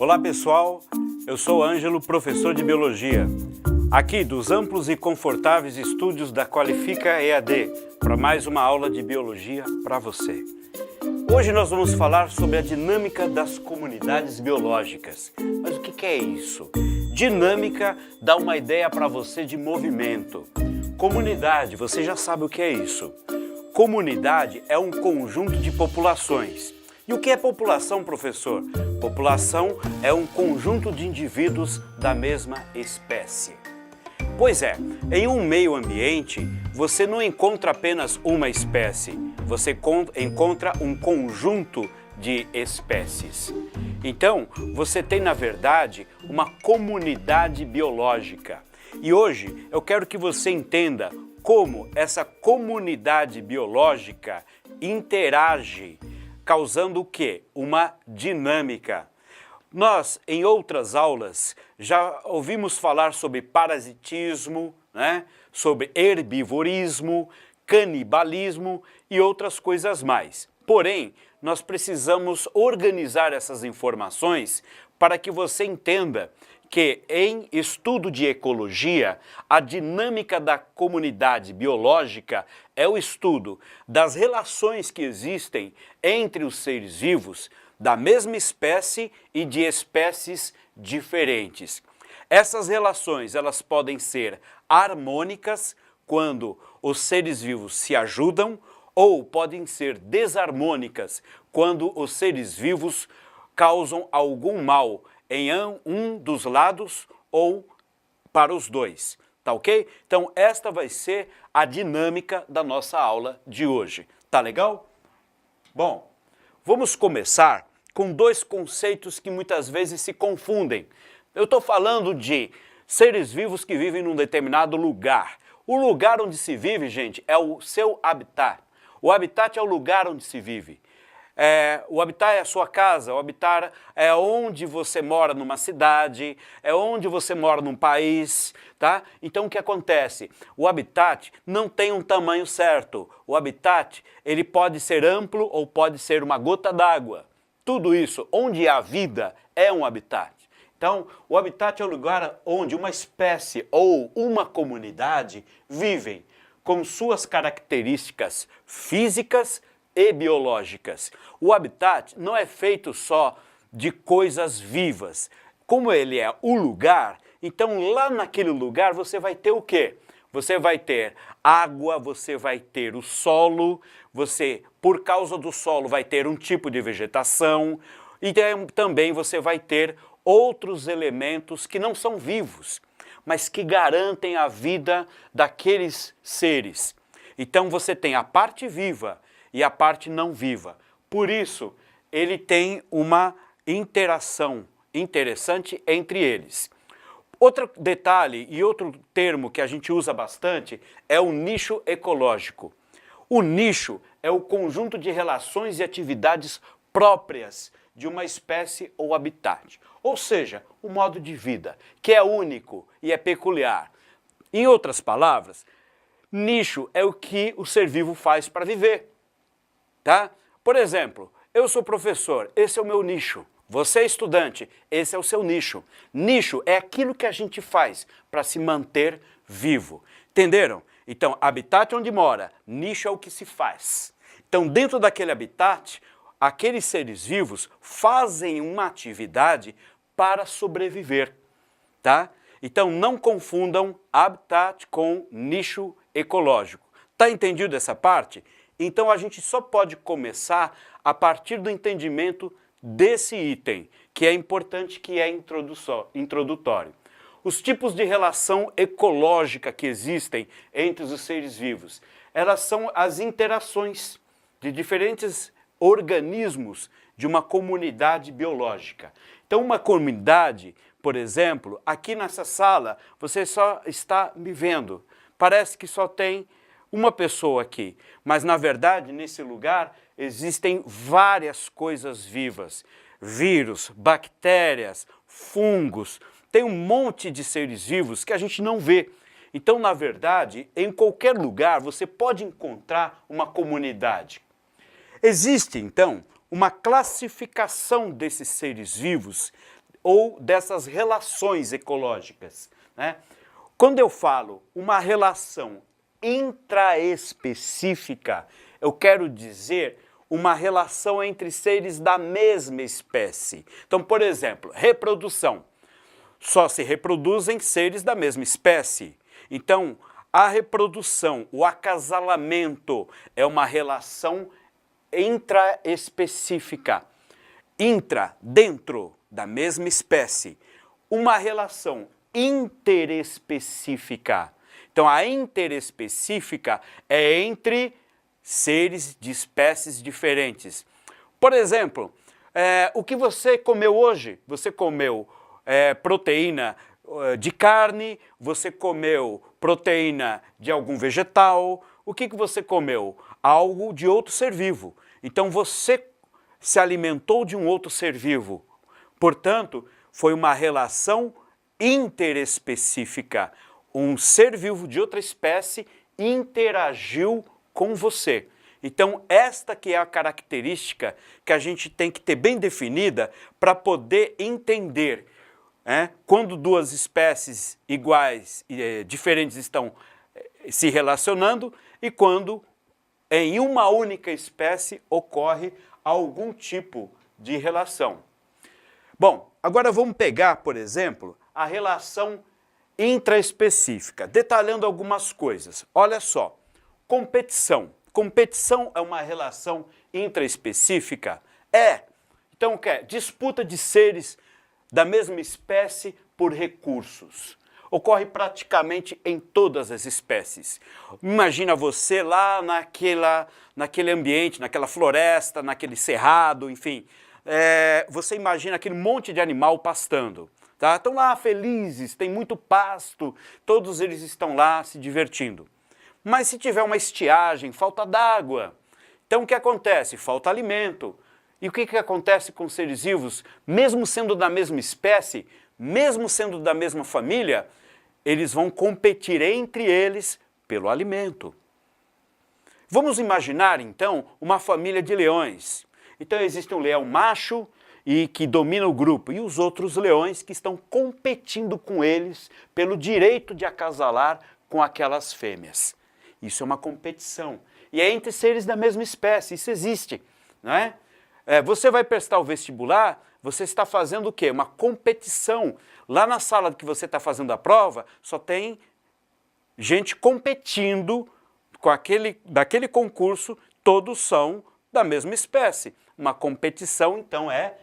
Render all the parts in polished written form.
Olá pessoal, eu sou Ângelo, professor de Biologia, aqui dos amplos e confortáveis estúdios da Qualifica EAD, para mais uma aula de Biologia para você. Hoje nós vamos falar sobre a dinâmica das comunidades biológicas. Mas o que é isso? Dinâmica dá uma ideia para você de movimento. Comunidade, você já sabe o que é isso. Comunidade é um conjunto de populações. E o que é população, professor? População é um conjunto de indivíduos da mesma espécie. Pois é, em um meio ambiente, você não encontra apenas uma espécie, você encontra um conjunto de espécies. Então, você tem, na verdade, uma comunidade biológica. E hoje eu quero que você entenda como essa comunidade biológica interage, causando o quê? Uma dinâmica. Nós, em outras aulas, já ouvimos falar sobre parasitismo, né? Sobre herbivorismo, canibalismo e outras coisas mais. Porém, nós precisamos organizar essas informações para que você entenda que, em estudo de ecologia, a dinâmica da comunidade biológica é o estudo das relações que existem entre os seres vivos da mesma espécie e de espécies diferentes. Essas relações, elas podem ser harmônicas, quando os seres vivos se ajudam, ou podem ser desarmônicas, quando os seres vivos causam algum mal em um dos lados ou para os dois, tá ok? Então esta vai ser a dinâmica da nossa aula de hoje, tá legal? Bom, vamos começar com dois conceitos que muitas vezes se confundem. Eu estou falando de seres vivos que vivem num determinado lugar. O lugar onde se vive, gente, é o seu habitat. O habitat é o lugar onde se vive. O habitat é a sua casa, o habitat é onde você mora numa cidade, é onde você mora num país, tá? Então o que acontece? O habitat não tem um tamanho certo. O habitat, ele pode ser amplo ou pode ser uma gota d'água. Tudo isso, onde há vida, é um habitat. Então, o habitat é o lugar onde uma espécie ou uma comunidade vivem com suas características físicas e biológicas. O habitat não é feito só de coisas vivas. Como ele é o lugar, então lá naquele lugar você vai ter o quê? Você vai ter água, você vai ter o solo, você, por causa do solo, vai ter um tipo de vegetação e também você vai ter outros elementos que não são vivos, mas que garantem a vida daqueles seres. Então você tem a parte viva e a parte não viva. Por isso, ele tem uma interação interessante entre eles. Outro detalhe e outro termo que a gente usa bastante é o nicho ecológico. O nicho é o conjunto de relações e atividades próprias de uma espécie ou habitat. Ou seja, o modo de vida, que é único e é peculiar. Em outras palavras, nicho é o que o ser vivo faz para viver. Tá? Por exemplo, eu sou professor, esse é o meu nicho. Você é estudante, esse é o seu nicho. Nicho é aquilo que a gente faz para se manter vivo. Entenderam? Então, habitat é onde mora, nicho é o que se faz. Então, dentro daquele habitat, aqueles seres vivos fazem uma atividade para sobreviver. Tá? Então, não confundam habitat com nicho ecológico. Tá entendido essa parte? Então a gente só pode começar a partir do entendimento desse item, que é importante, que é introdutório. Os tipos de relação ecológica que existem entre os seres vivos, elas são as interações de diferentes organismos de uma comunidade biológica. Então uma comunidade, por exemplo, aqui nessa sala, você só está me vendo, parece que só tem uma pessoa aqui, mas na verdade nesse lugar existem várias coisas vivas, vírus, bactérias, fungos, tem um monte de seres vivos que a gente não vê. Então na verdade, em qualquer lugar você pode encontrar uma comunidade. Existe então uma classificação desses seres vivos ou dessas relações ecológicas, né? Quando eu falo uma relação intraespecífica, eu quero dizer uma relação entre seres da mesma espécie. Então, por exemplo, reprodução. Só se reproduzem seres da mesma espécie. Então, a reprodução, o acasalamento é uma relação intraespecífica. Intra, dentro da mesma espécie. Uma relação interespecífica. Então, a interespecífica é entre seres de espécies diferentes. Por exemplo, o que você comeu hoje? Você comeu proteína de carne, você comeu proteína de algum vegetal. O que você comeu? Algo de outro ser vivo. Então, você se alimentou de um outro ser vivo. Portanto, foi uma relação interespecífica. Um ser vivo de outra espécie interagiu com você. Então, esta que é a característica que a gente tem que ter bem definida para poder entender quando duas espécies iguais e diferentes estão se relacionando e quando em uma única espécie ocorre algum tipo de relação. Bom, agora vamos pegar, por exemplo, a relação intraespecífica, detalhando algumas coisas. Olha só, competição. Competição é uma relação intraespecífica? Então o que é? Disputa de seres da mesma espécie por recursos. Ocorre praticamente em todas as espécies. Imagina você lá naquele ambiente, naquela floresta, naquele cerrado, enfim. Você imagina aquele monte de animal pastando. Tá? Estão lá felizes, tem muito pasto, todos eles estão lá se divertindo. Mas se tiver uma estiagem, falta d'água, então o que acontece? Falta alimento. E o que acontece com os seres vivos? Mesmo sendo da mesma espécie, mesmo sendo da mesma família, eles vão competir entre eles pelo alimento. Vamos imaginar, então, uma família de leões. Então existe um leão macho e que domina o grupo, e os outros leões que estão competindo com eles pelo direito de acasalar com aquelas fêmeas. Isso é uma competição. E é entre seres da mesma espécie, isso existe, não é? Você vai prestar o vestibular, você está fazendo o quê? Uma competição. Lá na sala que você está fazendo a prova, só tem gente competindo com daquele concurso, todos são da mesma espécie. Uma competição, então, é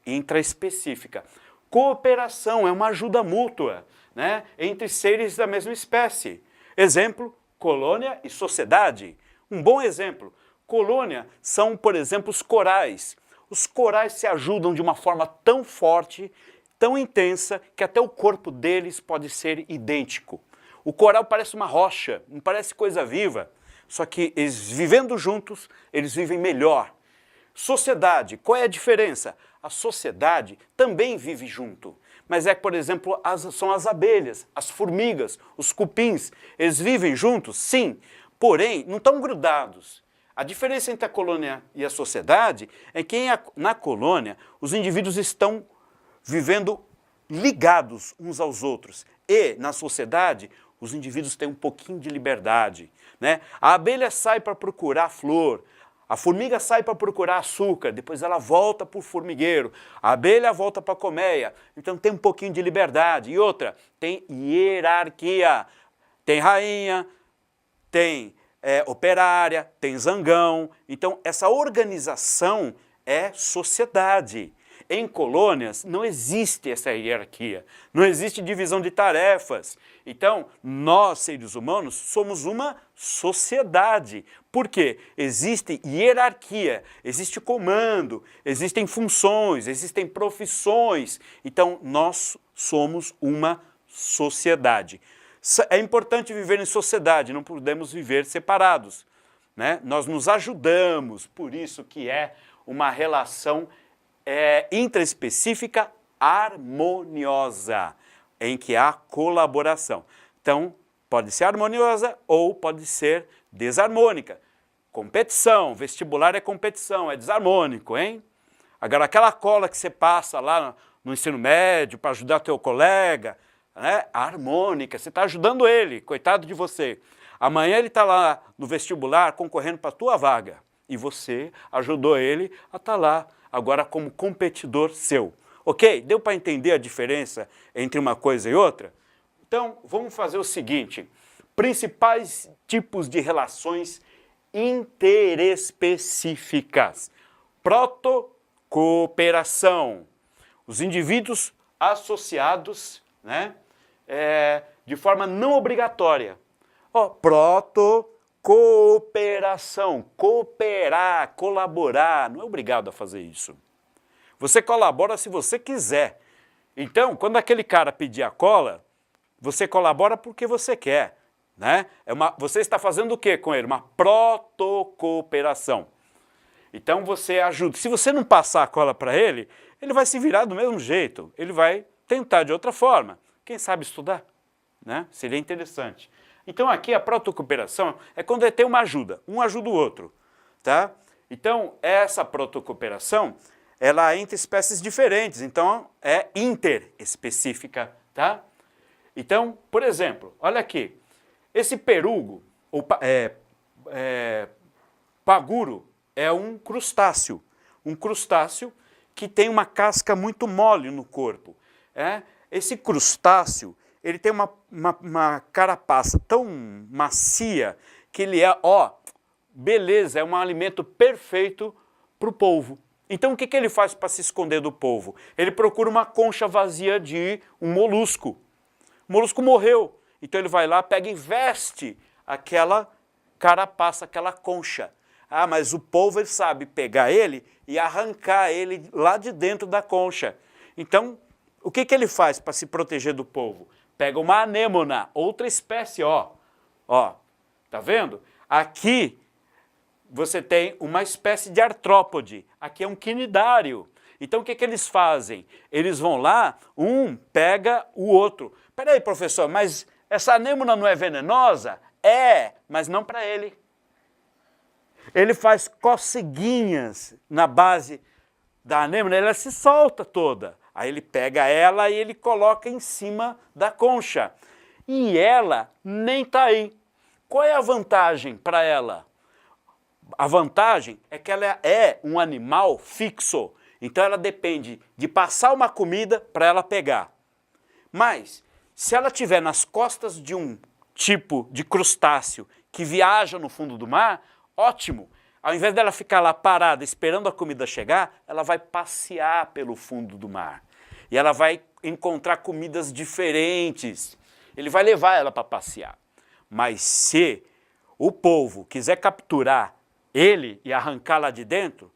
intraespecífica. Cooperação é uma ajuda mútua, né, entre seres da mesma espécie. Exemplo, colônia e sociedade. Um bom exemplo. Colônia são, por exemplo, os corais. Os corais se ajudam de uma forma tão forte, tão intensa, que até o corpo deles pode ser idêntico. O coral parece uma rocha, não parece coisa viva, só que eles vivendo juntos, eles vivem melhor. Sociedade, qual é a diferença? A sociedade também vive junto, mas por exemplo, são as abelhas, as formigas, os cupins, eles vivem juntos, sim, porém não estão grudados. A diferença entre a colônia e a sociedade é que na colônia os indivíduos estão vivendo ligados uns aos outros e na sociedade os indivíduos têm um pouquinho de liberdade, né? A abelha sai para procurar flor, a formiga sai para procurar açúcar, depois ela volta para o formigueiro, a abelha volta para a colmeia, então tem um pouquinho de liberdade. E outra, tem hierarquia, tem rainha, tem operária, tem zangão, então essa organização é sociedade. Em colônias não existe essa hierarquia, não existe divisão de tarefas. Então, nós, seres humanos, somos uma sociedade. Por quê? Existe hierarquia, existe comando, existem funções, existem profissões. Então, nós somos uma sociedade. É importante viver em sociedade, não podemos viver separados, né? Nós nos ajudamos, por isso que é uma relação intraespecífica harmoniosa, em que há colaboração. Então, pode ser harmoniosa ou pode ser desarmônica. Competição, vestibular é competição, é desarmônico, hein? Agora, aquela cola que você passa lá no ensino médio, para ajudar teu colega, né? A harmônica, você está ajudando ele, coitado de você. Amanhã ele está lá no vestibular concorrendo para a tua vaga e você ajudou ele a estar lá, agora como competidor seu. Ok? Deu para entender a diferença entre uma coisa e outra? Então, vamos fazer o seguinte, principais tipos de relações interespecíficas. Protocooperação. Os indivíduos associados, né, de forma não obrigatória. Protocooperação. Cooperar, colaborar. Não é obrigado a fazer isso. Você colabora se você quiser. Então, quando aquele cara pedir a cola, você colabora porque você quer. Né? Você está fazendo o que com ele? Uma protocooperação. Então você ajuda. Se você não passar a cola para ele, ele vai se virar do mesmo jeito. Ele vai tentar de outra forma. Quem sabe estudar? Né? Seria interessante. Então aqui a protocooperação é quando tem uma ajuda. Um ajuda o outro. Tá? Então essa protocooperação, ela é entre espécies diferentes. Então é interespecífica. Tá? Então, por exemplo, olha aqui. Esse perugo, ou paguro, é um crustáceo que tem uma casca muito mole no corpo. Esse crustáceo, ele tem uma carapaça tão macia que ele beleza, é um alimento perfeito para o polvo. Então o que ele faz para se esconder do polvo? Ele procura uma concha vazia de um molusco. O molusco morreu. Então ele vai lá, pega e veste aquela carapaça, aquela concha. Mas o polvo ele sabe pegar ele e arrancar ele lá de dentro da concha. Então, o que ele faz para se proteger do polvo? Pega uma anêmona, outra espécie, tá vendo? Aqui você tem uma espécie de artrópode, aqui é um quinidário. Então o que eles fazem? Eles vão lá, um pega o outro. Peraí, professor, mas essa anêmona não é venenosa? É, mas não para ele. Ele faz coceguinhas na base da anêmona, ela se solta toda. Aí ele pega ela e ele coloca em cima da concha. E ela nem está aí. Qual é a vantagem para ela? A vantagem é que ela é um animal fixo. Então ela depende de passar uma comida para ela pegar. Mas se ela estiver nas costas de um tipo de crustáceo que viaja no fundo do mar, ótimo. Ao invés dela ficar lá parada esperando a comida chegar, ela vai passear pelo fundo do mar. E ela vai encontrar comidas diferentes. Ele vai levar ela para passear. Mas se o polvo quiser capturar ele e arrancar lá de dentro,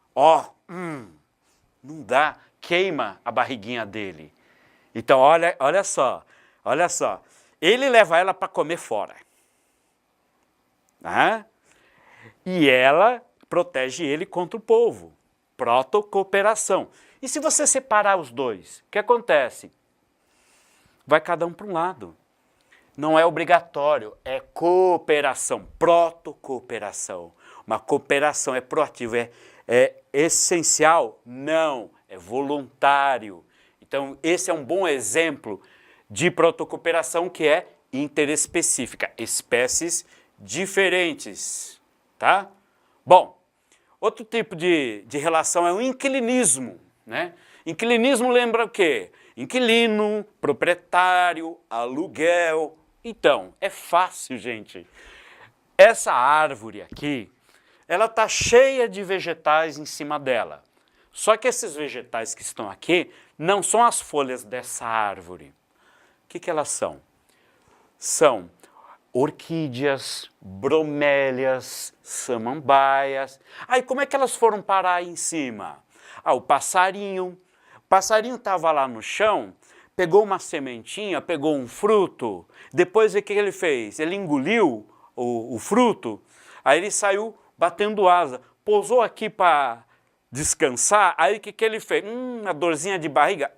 não dá, queima a barriguinha dele. Então olha só. Ele leva ela para comer fora. E ela protege ele contra o polvo. Protocooperação. E se você separar os dois, o que acontece? Vai cada um para um lado. Não é obrigatório, é cooperação, protocooperação. Uma cooperação é proativa, é essencial? Não, é voluntário. Então esse é um bom exemplo de protocooperação que é interespecífica, espécies diferentes, tá? Bom, outro tipo de relação é o inquilinismo, né? Inquilinismo lembra o quê? Inquilino, proprietário, aluguel. Então, é fácil, gente. Essa árvore aqui, ela está cheia de vegetais em cima dela. Só que esses vegetais que estão aqui não são as folhas dessa árvore. O que elas são? São orquídeas, bromélias, samambaias. Aí como é que elas foram parar aí em cima? O passarinho estava lá no chão, pegou uma sementinha, pegou um fruto, depois o que ele fez? Ele engoliu o fruto, aí ele saiu batendo asa, pousou aqui para descansar, aí o que ele fez? Uma dorzinha de barriga,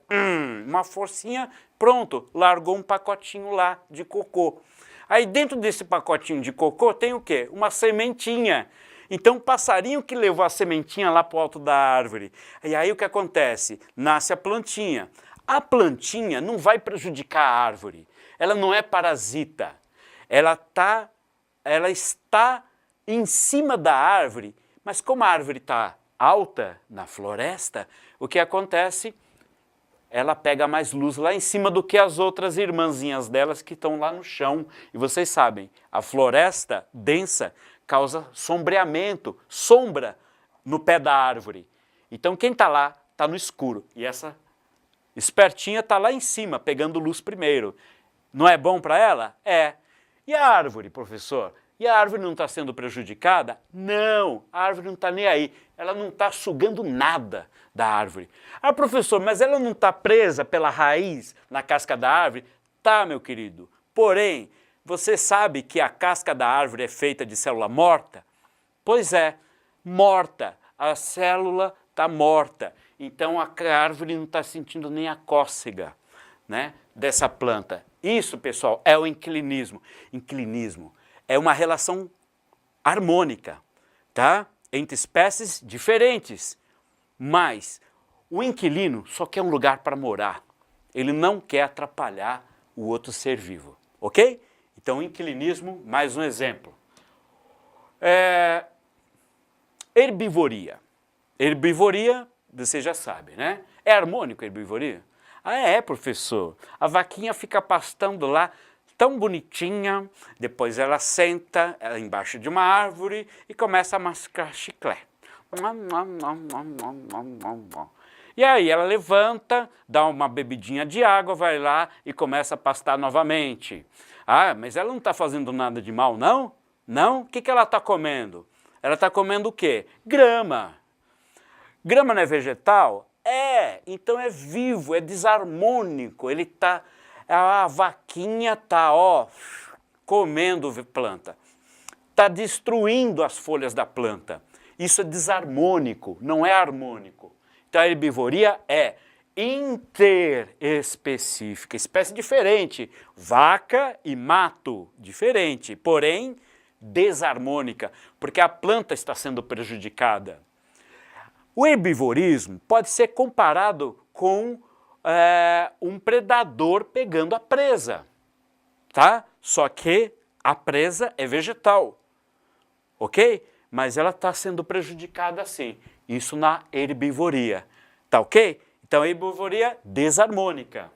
uma forcinha, pronto, largou um pacotinho lá de cocô. Aí dentro desse pacotinho de cocô tem o quê? Uma sementinha. Então o passarinho que levou a sementinha lá para o alto da árvore. E aí o que acontece? Nasce a plantinha. A plantinha não vai prejudicar a árvore, ela não é parasita, ela está em cima da árvore, mas como a árvore está alta na floresta, o que acontece? Ela pega mais luz lá em cima do que as outras irmãzinhas delas que estão lá no chão. E vocês sabem, a floresta densa causa sombreamento, sombra no pé da árvore. Então quem está lá está no escuro e essa espertinha está lá em cima, pegando luz primeiro. Não é bom para ela? É. E a árvore, professor? E a árvore não está sendo prejudicada? Não, a árvore não está nem aí. Ela não está sugando nada da árvore. Ah, professor, mas ela não está presa pela raiz na casca da árvore? Tá, meu querido. Porém, você sabe que a casca da árvore é feita de célula morta? Pois é, morta. A célula está morta. Então a árvore não está sentindo nem a cócega, né, dessa planta. Isso, pessoal, é o inclinismo. Inclinismo é uma relação harmônica, tá? Entre espécies diferentes. Mas o inquilino só quer um lugar para morar. Ele não quer atrapalhar o outro ser vivo, ok? Então, inclinismo, mais um exemplo. Herbivoria. Herbivoria, você já sabe, né? É harmônico a herbivoria? Ah, é, professor. A vaquinha fica pastando lá, tão bonitinha, depois ela senta embaixo de uma árvore e começa a mascar chiclete. E aí ela levanta, dá uma bebidinha de água, vai lá e começa a pastar novamente. Ah, mas ela não está fazendo nada de mal, não? Não? O que ela está comendo? Ela está comendo o quê? Grama. Grama não é vegetal? É, então é vivo, é desarmônico, ele está... A vaquinha está, ó, comendo planta, está destruindo as folhas da planta. Isso é desarmônico, não é harmônico. Então a herbivoria é interespecífica, espécie diferente, vaca e mato, diferente, porém desarmônica, porque a planta está sendo prejudicada. O herbivorismo pode ser comparado com um predador pegando a presa, tá? Só que a presa é vegetal, ok? Mas ela está sendo prejudicada assim, isso na herbivoria, tá ok? Então a herbivoria desarmônica,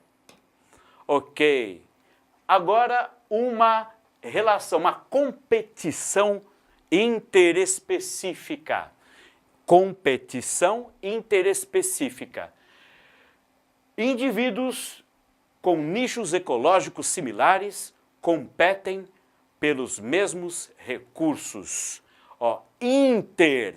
ok? Agora uma relação, uma competição interespecífica, competição interespecífica. Indivíduos com nichos ecológicos similares competem pelos mesmos recursos. Ó,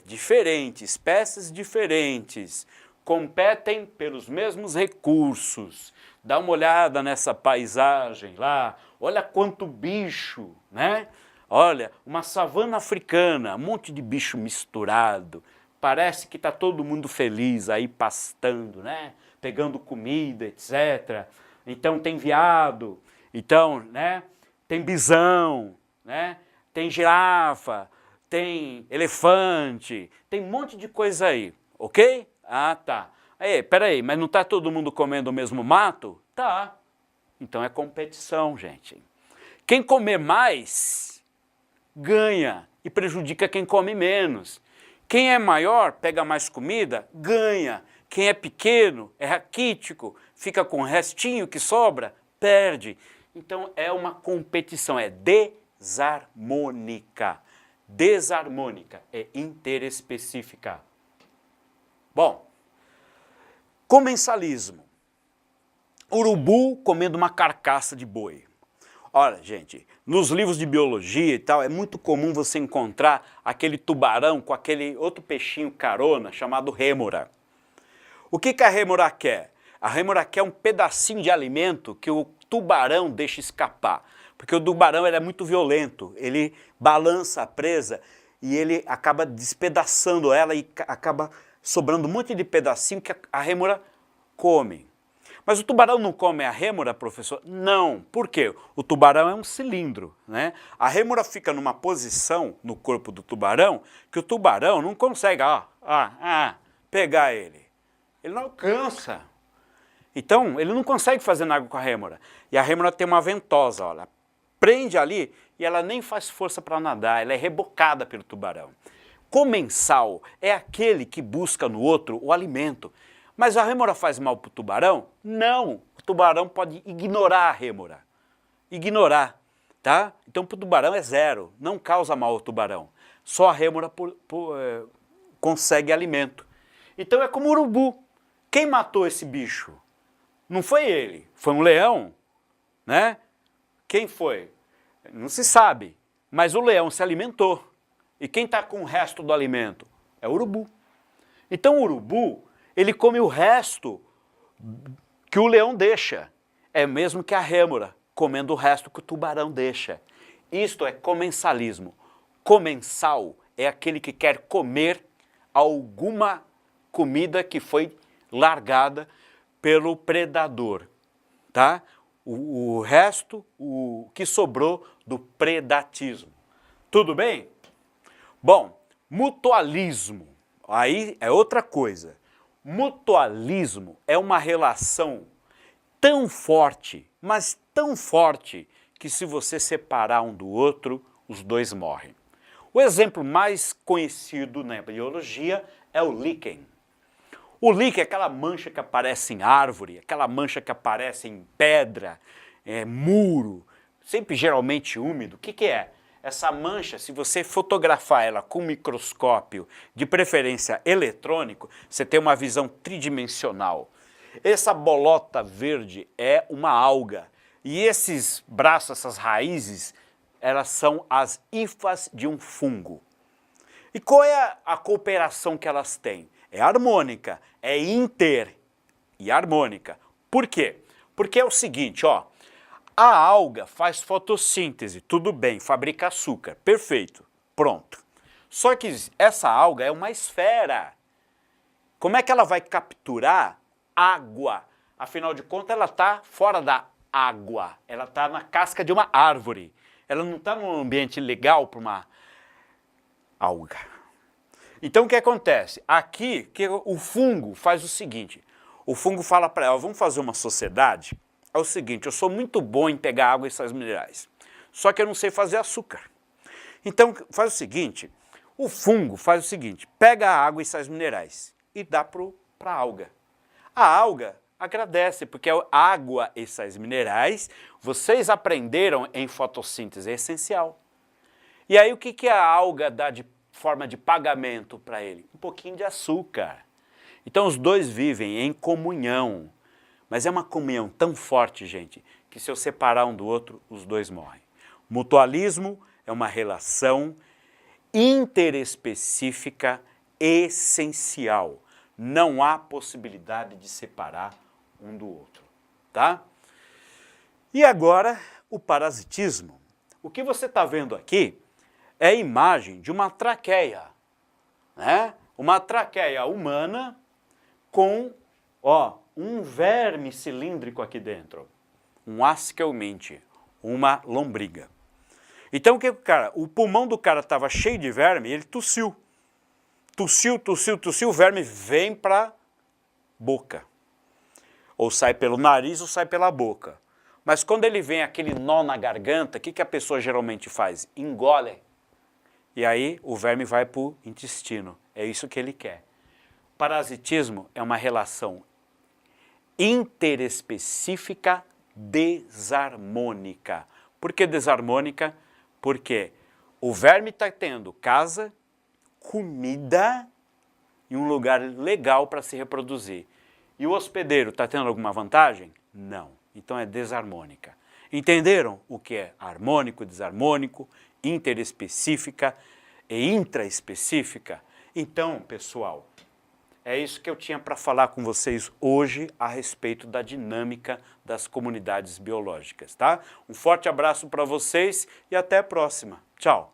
diferente, espécies diferentes, competem pelos mesmos recursos. Dá uma olhada nessa paisagem lá, olha quanto bicho, né? Olha, uma savana africana, um monte de bicho misturado. Parece que está todo mundo feliz aí pastando, né? Pegando comida, etc. Então tem veado, então, né? Tem bisão, né? Tem girafa, tem elefante, tem um monte de coisa aí, ok? Ah, tá. Aí, peraí, mas não está todo mundo comendo o mesmo mato? Tá. Então é competição, gente. Quem comer mais ganha e prejudica quem come menos. Quem é maior, pega mais comida, ganha. Quem é pequeno, é raquítico, fica com o restinho que sobra, perde. Então é uma competição, é desarmônica. Desarmônica, é interespecífica. Bom, comensalismo. Urubu comendo uma carcaça de boi. Olha, gente, nos livros de biologia e tal, é muito comum você encontrar aquele tubarão com aquele outro peixinho carona chamado rêmora. O que a rêmora quer? A rêmora quer um pedacinho de alimento que o tubarão deixa escapar. Porque o tubarão ele é muito violento, ele balança a presa e ele acaba despedaçando ela e acaba sobrando um monte de pedacinho que a rêmora come. Mas o tubarão não come a rêmora, professor? Não. Por quê? O tubarão é um cilindro, né? A rêmora fica numa posição no corpo do tubarão que o tubarão não consegue pegar ele. Ele não alcança. Então, ele não consegue fazer nada com a rêmora. E a rêmora tem uma ventosa, olha, prende ali e ela nem faz força para nadar, ela é rebocada pelo tubarão. Comensal é aquele que busca no outro o alimento. Mas a rêmora faz mal para o tubarão? Não, o tubarão pode ignorar a rêmora. Ignorar, tá? Então para o tubarão é zero, não causa mal ao tubarão. Só a rêmora consegue alimento. Então é como o urubu. Quem matou esse bicho? Não foi ele, foi um leão, né? Quem foi? Não se sabe, mas o leão se alimentou. E quem está com o resto do alimento? É o urubu. Então o urubu, ele come o resto que o leão deixa. É mesmo que a rêmora, comendo o resto que o tubarão deixa. Isto é comensalismo. Comensal é aquele que quer comer alguma comida que foi largada pelo predador, tá? O resto, o que sobrou do predatismo. Tudo bem? Bom, mutualismo, aí é outra coisa. Mutualismo é uma relação tão forte, mas tão forte, que se você separar um do outro, os dois morrem. O exemplo mais conhecido na biologia é o líquen. O líquen é aquela mancha que aparece em árvore, aquela mancha que aparece em pedra, muro, sempre geralmente úmido. O que é? Essa mancha, se você fotografar ela com microscópio, de preferência eletrônico, você tem uma visão tridimensional. Essa bolota verde é uma alga. E esses braços, essas raízes, elas são as hifas de um fungo. E qual é a cooperação que elas têm? É harmônica, é inter e harmônica. Por quê? Porque é o seguinte, ó, a alga faz fotossíntese, tudo bem, fabrica açúcar, perfeito, pronto. Só que essa alga é uma esfera. Como é que ela vai capturar água? Afinal de contas, ela está fora da água, ela está na casca de uma árvore. Ela não está num ambiente legal para uma alga. Então o que acontece? Aqui o fungo faz o seguinte, o fungo fala para ela, vamos fazer uma sociedade? É o seguinte, eu sou muito bom em pegar água e sais minerais, só que eu não sei fazer açúcar. Então faz o seguinte, o fungo faz o seguinte, pega a água e sais minerais e dá para a alga. A alga agradece, porque a água e sais minerais, vocês aprenderam em fotossíntese, é essencial. E aí o que a alga dá de forma de pagamento para ele? Um pouquinho de açúcar. Então os dois vivem em comunhão. Mas é uma comunhão tão forte, gente, que se eu separar um do outro, os dois morrem. Mutualismo é uma relação interespecífica essencial. Não há possibilidade de separar um do outro, tá? E agora, o parasitismo. O que você está vendo aqui é a imagem de uma traqueia, né? Uma traqueia humana com, ó, um verme cilíndrico aqui dentro, um askelmente, uma lombriga. Então o pulmão do cara estava cheio de verme e ele tossiu. Tossiu, o verme vem para a boca. Ou sai pelo nariz ou sai pela boca. Mas quando ele vem aquele nó na garganta, o que a pessoa geralmente faz? Engole. E aí o verme vai para o intestino. É isso que ele quer. Parasitismo é uma relação interespecífica desarmônica. Por que desarmônica? Porque o verme está tendo casa, comida e um lugar legal para se reproduzir. E o hospedeiro está tendo alguma vantagem? Não. Então é desarmônica. Entenderam o que é harmônico, desarmônico, interespecífica e intraespecífica? Então, pessoal, é isso que eu tinha para falar com vocês hoje a respeito da dinâmica das comunidades biológicas, tá? Um forte abraço para vocês e até a próxima. Tchau!